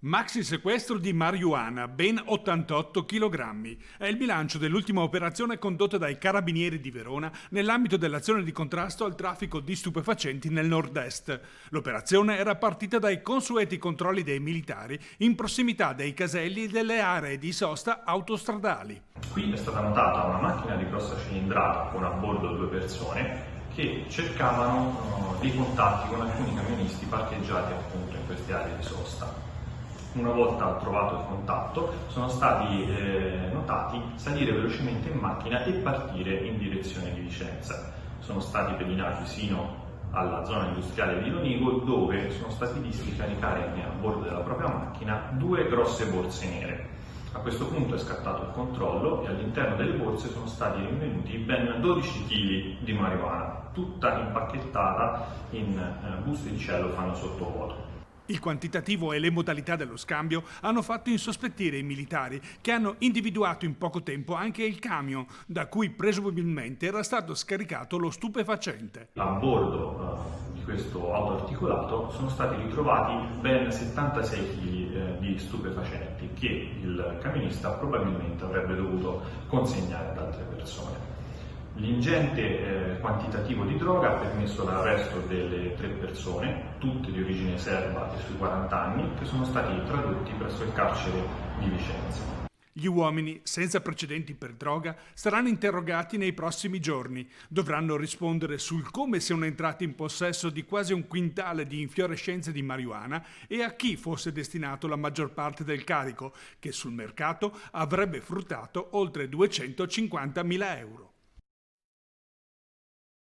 Maxi sequestro di marijuana, ben 88 kg. È il bilancio dell'ultima operazione condotta dai Carabinieri di Verona nell'ambito dell'azione di contrasto al traffico di stupefacenti nel nord-est. L'operazione era partita dai consueti controlli dei militari in prossimità dei caselli e delle aree di sosta autostradali. Qui è stata notata una macchina di grossa cilindrata con a bordo 2 persone che cercavano dei contatti con alcuni camionisti parcheggiati appunto in queste aree di sosta. Una volta trovato il contatto, sono stati notati salire velocemente in macchina e partire in direzione di Vicenza. Sono stati pedinati sino alla zona industriale di Lonigo, dove sono stati visti caricare a bordo della propria macchina 2 grosse borse nere. A questo punto è scattato il controllo e all'interno delle borse sono stati rinvenuti ben 12 kg di marijuana, tutta impacchettata in buste di cellophane sottovuoto. Il quantitativo e le modalità dello scambio hanno fatto insospettire i militari, che hanno individuato in poco tempo anche il camion, da cui presumibilmente era stato scaricato lo stupefacente. A bordo di questo autoarticolato sono stati ritrovati ben 76 kg di stupefacenti che il camionista probabilmente avrebbe dovuto consegnare ad altre persone. L'ingente quantitativo di droga ha permesso l'arresto delle 3 persone, tutte di origine serba e sui 40 anni, che sono stati tradotti presso il carcere di Vicenza. Gli uomini, senza precedenti per droga, saranno interrogati nei prossimi giorni. Dovranno rispondere sul come siano entrati in possesso di quasi 1 quintale di infiorescenze di marijuana e a chi fosse destinato la maggior parte del carico, che sul mercato avrebbe fruttato oltre 250.000 euro.